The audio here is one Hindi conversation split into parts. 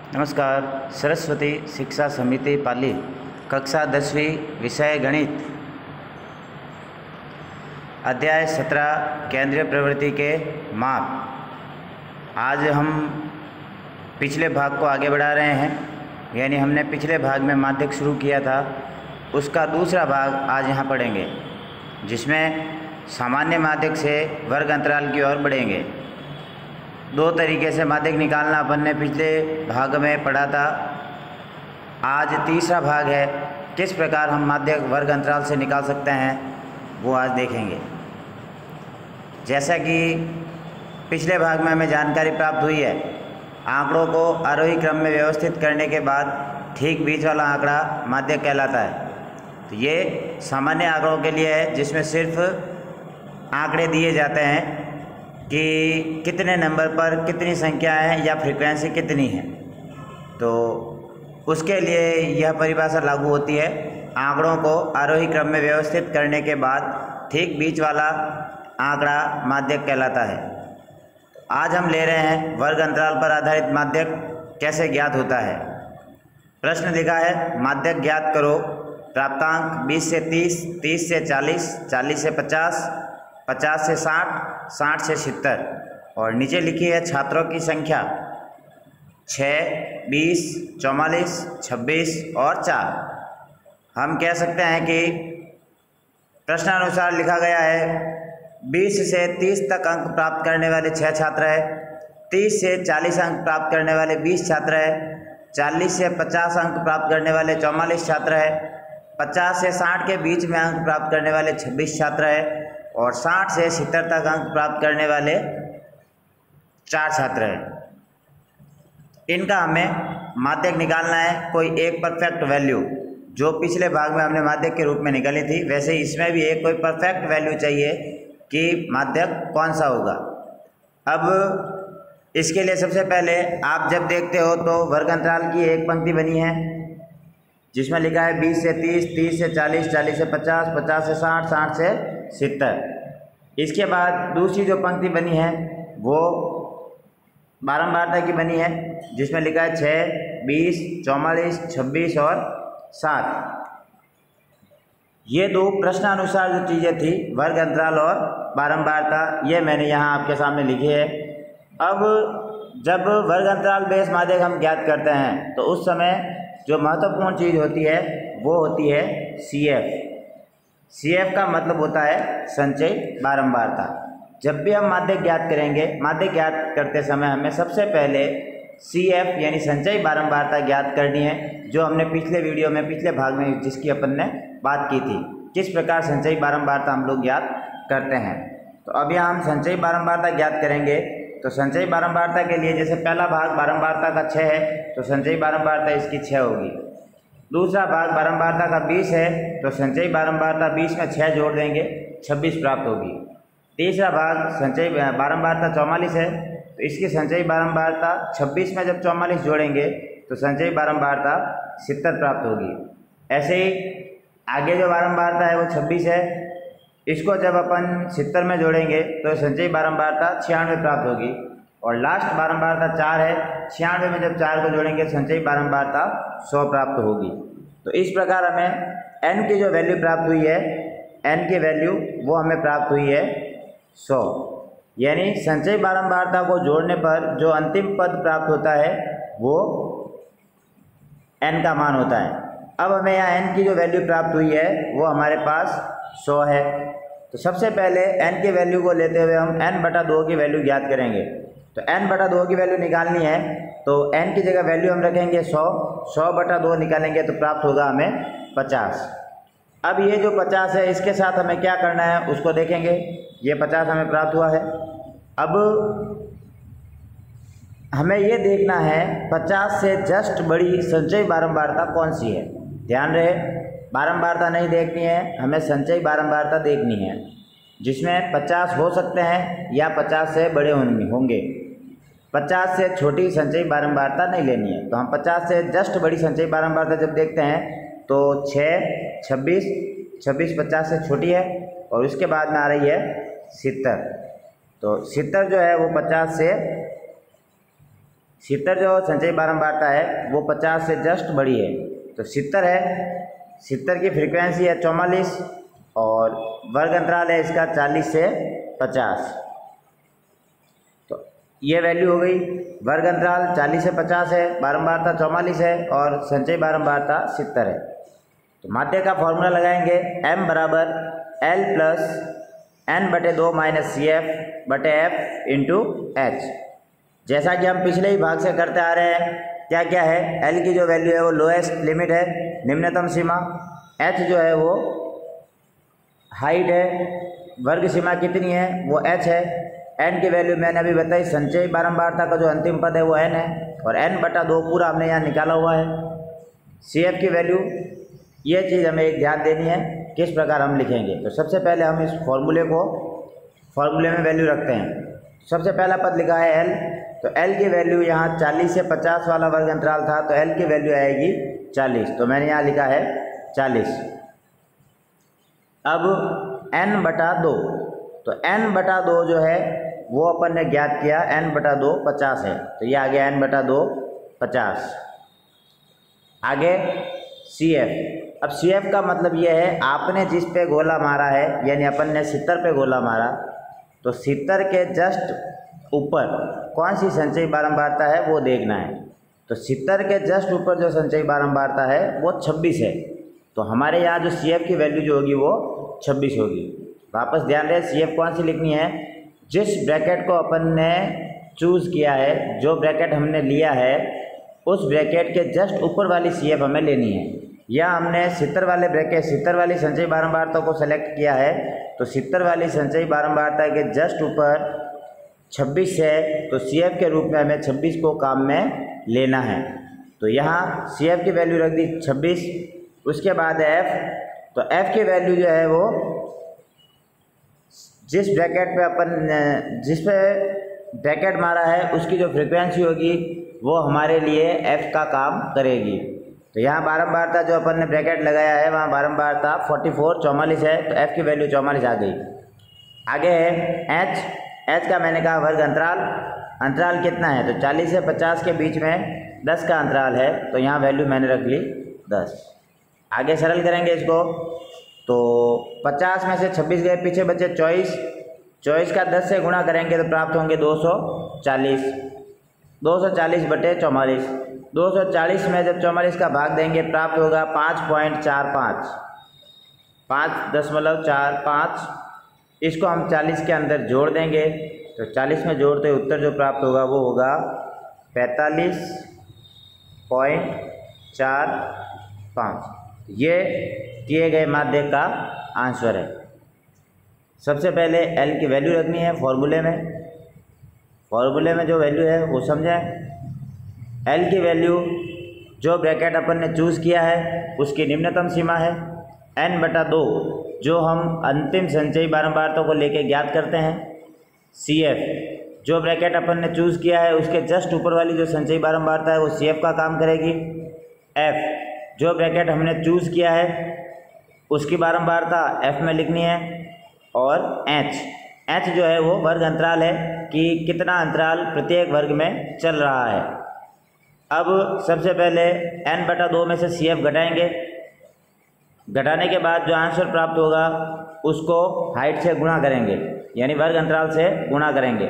नमस्कार। सरस्वती शिक्षा समिति पाली कक्षा 10वीं विषय गणित अध्याय 17 केंद्रीय प्रवृत्ति के माप। आज हम पिछले भाग को आगे बढ़ा रहे हैं, यानी हमने पिछले भाग में माध्यक शुरू किया था, उसका दूसरा भाग आज यहाँ पढ़ेंगे, जिसमें सामान्य माध्यक से वर्ग अंतराल की ओर बढ़ेंगे। दो तरीके से माध्यक निकालना अपन ने पिछले भाग में पढ़ा था। आज तीसरा भाग है, किस प्रकार हम माध्यक वर्ग अंतराल से निकाल सकते हैं वो आज देखेंगे। जैसा कि पिछले भाग में हमें जानकारी प्राप्त हुई है, आंकड़ों को आरोही क्रम में व्यवस्थित करने के बाद ठीक बीच वाला आंकड़ा माध्यक कहलाता है। तो ये सामान्य आंकड़ों के लिए है, जिसमें सिर्फ आंकड़े दिए जाते हैं कि कितने नंबर पर कितनी संख्या है या फ्रीक्वेंसी कितनी है, तो उसके लिए यह परिभाषा लागू होती है। आंकड़ों को आरोही क्रम में व्यवस्थित करने के बाद ठीक बीच वाला आंकड़ा माध्यक कहलाता है। आज हम ले रहे हैं वर्ग अंतराल पर आधारित माध्यक कैसे ज्ञात होता है। प्रश्न दिखा है, माध्यक ज्ञात करो। प्राप्तांक 20 से 30, 30 से 40, 40 से 50, 50 से 60, 60 से 70, और नीचे लिखी है छात्रों की संख्या 6, 20, 44, 26 और 4। हम कह सकते हैं कि प्रश्नानुसार लिखा गया है 20 से 30 तक अंक प्राप्त करने वाले 6 छात्र हैं, 30 से 40 अंक प्राप्त करने वाले 20 छात्र हैं, 40 से 50 अंक प्राप्त करने वाले 44 छात्र हैं, 50 से 60 के बीच में अंक प्राप्त करने वाले 26 छात्र हैं, और 60 से 70 तक अंक प्राप्त करने वाले 4 छात्र हैं। इनका हमें माध्यक निकालना है, कोई एक परफेक्ट वैल्यू। जो पिछले भाग में हमने माध्यक के रूप में निकाली थी, वैसे इसमें भी एक कोई परफेक्ट वैल्यू चाहिए कि माध्यक कौन सा होगा। अब इसके लिए सबसे पहले आप जब देखते हो तो वर्ग अंतराल की एक पंक्ति बनी है, जिसमें लिखा है 20 से 30, 30 से 40, 40 से 50, 50 से 60, 60 से 70। इसके बाद दूसरी जो पंक्ति बनी है वो बारंबारता की बनी है, जिसमें लिखा है 6, 20, 44, 26 और 7। ये दो प्रश्नानुसार जो चीज़ें थी, वर्ग अंतराल और बारंबारता, ये मैंने यहाँ आपके सामने लिखी है। अब जब वर्ग अंतराल बेस माध्यक हम ज्ञात करते हैं तो उस समय जो महत्वपूर्ण चीज़ होती है वो होती है CF। CF का मतलब होता है संचयी बारंबारता। जब भी हम माध्यक ज्ञात करेंगे, माध्यक ज्ञात करते समय हमें सबसे पहले CF यानी संचयी बारंबारता ज्ञात करनी है, जो हमने पिछले वीडियो में, पिछले भाग में जिसकी अपन ने बात की थी, किस प्रकार संचयी बारंबारता हम लोग ज्ञात करते हैं। तो अब यहाँ हम संचयी बारंबारता ज्ञात करेंगे। तो संचयी बारंबारता के लिए जैसे पहला भाग बारंबारता का 6 है, तो संचयी बारंबारता इसकी 6 होगी। दूसरा भाग बारंबारता का 20 है, तो संचयी बारंबारता 20 में 6 जोड़ देंगे, 26 प्राप्त होगी। तीसरा भाग संचयी बारंबारता 44 है, तो इसकी संचयी बारंबारता 26 में जब 44 जोड़ेंगे तो संचयी बारंबारता 70 प्राप्त होगी। ऐसे ही आगे जो बारंबारता है वो 26 है, इसको जब अपन 70 में जोड़ेंगे तो संचयी बारंबारता 96 प्राप्त होगी। और लास्ट बारंबारता 4 है, 96 में जब 4 को जोड़ेंगे संचयी बारंबारता 100 प्राप्त होगी। तो इस प्रकार हमें n की जो वैल्यू प्राप्त हुई है, n की वैल्यू वो हमें प्राप्त हुई है 100। यानी संचयी बारंबारता को जोड़ने पर जो अंतिम पद प्राप्त होता है वो n का मान होता है। अब हमें यहाँ n की जो वैल्यू प्राप्त हुई है वो हमारे पास 100 है। तो सबसे पहले n की वैल्यू को लेते हुए हम n/2 की वैल्यू ज्ञात करेंगे। तो n/2 की वैल्यू निकालनी है, तो n की जगह वैल्यू हम रखेंगे 100, 100/2 निकालेंगे तो प्राप्त होगा हमें 50। अब ये जो 50 है, इसके साथ हमें क्या करना है उसको देखेंगे। ये 50 हमें प्राप्त हुआ है। अब हमें ये देखना है 50 से जस्ट बड़ी संचयी बारंबारता कौन सी है। ध्यान रहे, बारंबारता नहीं देखनी है, हमें संचयी बारंबारता देखनी है, जिसमें 50 हो सकते हैं या 50 से बड़े होंगे। 50 से छोटी संचयी बारंबारता नहीं लेनी है। तो हम 50 से जस्ट बड़ी संचयी बारंबारता जब देखते हैं तो 6, 26, 26 50 से छोटी है, और उसके बाद में आ रही है 70। तो 70 जो है वो 50 से 70 जो संचयी बारंबारता है वो 50 से जस्ट बड़ी है, तो 70 है, 70 की फ्रीक्वेंसी है 44 और वर्ग अंतराल है इसका 40 से 50। तो ये वैल्यू हो गई। वर्ग अंतराल 40 से 50 है, बारंबारता 44 है और संचयी बारंबारता 70 है। तो माध्य का फॉर्मूला लगाएंगे, m बराबर L plus n/2 minus CF/F into H। जैसा कि हम पिछले ही भाग से करते आ रहे हैं, क्या क्या है, L की जो वैल्यू है वो लोएस्ट लिमिट है, निम्नतम सीमा, H जो है वो हाइट है, वर्ग सीमा कितनी है वो h है, n की वैल्यू मैंने अभी बताई, संचयी बारंबारता का जो अंतिम पद है वो n है और n/2 पूरा हमने यहाँ निकाला हुआ है। CF की वैल्यू, ये चीज़ हमें एक ध्यान देनी है, किस प्रकार हम लिखेंगे। तो सबसे पहले हम इस फॉर्मूले में वैल्यू रखते हैं। सबसे पहला पद लिखा है L, तो L की वैल्यू यहाँ 40 से 50 वाला वर्ग अंतराल था, तो L की वैल्यू आएगी 40, तो मैंने यहाँ लिखा है 40। अब n/2, तो n/2 जो है वो अपन ने ज्ञात किया, n/2 50 है, तो ये आ गया n/2 50। आगे CF, अब CF का मतलब ये है आपने जिस पे गोला मारा है, यानी अपन ने 70 पे गोला मारा, तो 70 के जस्ट ऊपर कौन सी संचयी बारंबारता है वो देखना है। तो 70 के जस्ट ऊपर जो संचयी बारंबारता है वो 26 है, तो हमारे यहाँ जो CF की वैल्यू जो होगी वो 26 होगी। वापस ध्यान रहे, CF कौन सी लिखनी है, जिस ब्रैकेट को अपन ने चूज़ किया है, जो ब्रैकेट हमने लिया है उस ब्रैकेट के जस्ट ऊपर वाली CF हमें लेनी है। या हमने 70 वाले ब्रैकेट 70 वाली संचयी बारंबारता को सेलेक्ट किया है, तो 70 वाली संचयी बारंबारता के जस्ट ऊपर 26 है, तो CF के रूप में हमें 26 को काम में लेना है। तो यहाँ CF की वैल्यू रख दी 26। उसके बाद F, तो F की वैल्यू जो है वो जिस ब्रैकेट पे अपन जिस पे ब्रैकेट मारा है उसकी जो फ्रीक्वेंसी होगी वो हमारे लिए F का काम करेगी। तो यहाँ बारंबारता जो अपन ने ब्रैकेट लगाया है वहाँ बारंबारता 44 है, तो F की वैल्यू 44 आ गई। आगे है H का मैंने कहा वर्ग अंतराल कितना है, तो 40 से 50 के बीच में 10 का अंतराल है, तो यहाँ वैल्यू मैंने रख ली 10। आगे सरल करेंगे इसको, तो 50 में से 26 गए, पीछे बचे 24 का 10 से गुणा करेंगे तो प्राप्त होंगे 240, 240/44। 240 में जब 44 का भाग देंगे प्राप्त होगा 5.45, 5.45। इसको हम 40 के अंदर जोड़ देंगे, तो 40 में जोड़ते उत्तर जो प्राप्त होगा वो होगा 45.45। ये किए गए माध्य का आंसर है। सबसे पहले L की वैल्यू रखनी है फॉर्मूले में जो वैल्यू है वो समझें। L की वैल्यू जो ब्रैकेट अपन ने चूज़ किया है उसकी निम्नतम सीमा है, n/2 जो हम अंतिम संचयी बारंबारता को लेके ज्ञात करते हैं। CF जो ब्रैकेट अपन ने चूज़ किया है उसके जस्ट ऊपर वाली जो संचयी बारंबारता है वो CF का काम करेगी। F जो ब्रैकेट हमने चूज़ किया है उसकी बारंबारता F में लिखनी है। और H जो है वो वर्ग अंतराल है कि कितना अंतराल प्रत्येक वर्ग में चल रहा है। अब सबसे पहले n/2 में से CF घटाएंगे, घटाने के बाद जो आंसर प्राप्त होगा उसको हाइट से गुणा करेंगे, यानी वर्ग अंतराल से गुणा करेंगे।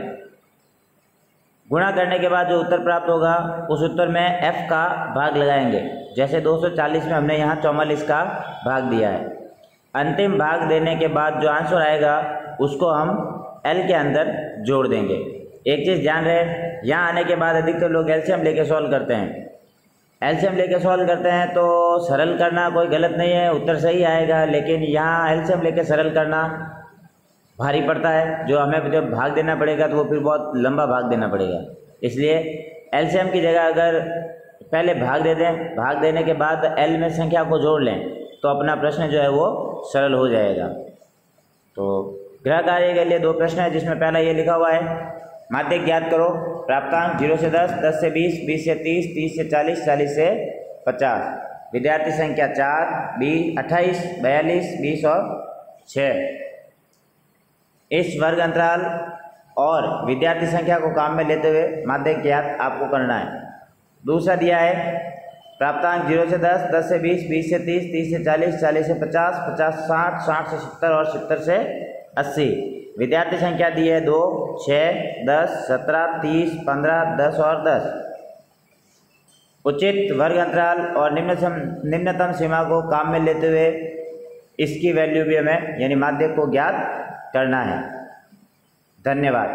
गुणा करने के बाद जो उत्तर प्राप्त होगा उस उत्तर में F का भाग लगाएंगे। जैसे 240 में हमने यहाँ 44 का भाग दिया है। अंतिम भाग देने के बाद जो आंसर आएगा उसको हम L के अंदर जोड़ देंगे। एक चीज़ ध्यान रहे, यहाँ आने के बाद अधिकतर लोग एलसीएम लेके सॉल्व करते हैं। एलसीएम लेके सॉल्व करते हैं तो सरल करना कोई गलत नहीं है, उत्तर सही आएगा, लेकिन यहाँ एलसीएम लेके सरल करना भारी पड़ता है। जो हमें जब भाग देना पड़ेगा तो वो फिर बहुत लंबा भाग देना पड़ेगा। इसलिए एलसीएम की जगह अगर पहले भाग दे दें, भाग देने के बाद एल में संख्या को जोड़ लें तो अपना प्रश्न जो है वो सरल हो जाएगा। तो गृह कार्य के लिए 2 प्रश्न है, जिसमें पहला ये लिखा हुआ है, माध्यक ज्ञात करो, प्राप्तांक 0 से 10, 10 से 20, 20 से 30, 30 से 40, 40 से 50। विद्यार्थी संख्या 4, 20, 28, 42, 20 और 6। इस वर्ग अंतराल और विद्यार्थी संख्या को काम में लेते हुए माध्यक ज्ञात आपको करना है। दूसरा दिया है प्राप्तांक 0 से 10, 10 से 20, 20 से 30, 30 से 40, 40 से 50, 50 से 60, 60 से 70 और 70 से 80। विद्यार्थी संख्या दी है 2, 6, 10, 17, 30, 15, 10 और 10। उचित वर्ग अंतराल और निम्नतम सीमा को काम में लेते हुए इसकी वैल्यू भी हमें यानी माध्यक को ज्ञात करना है। धन्यवाद।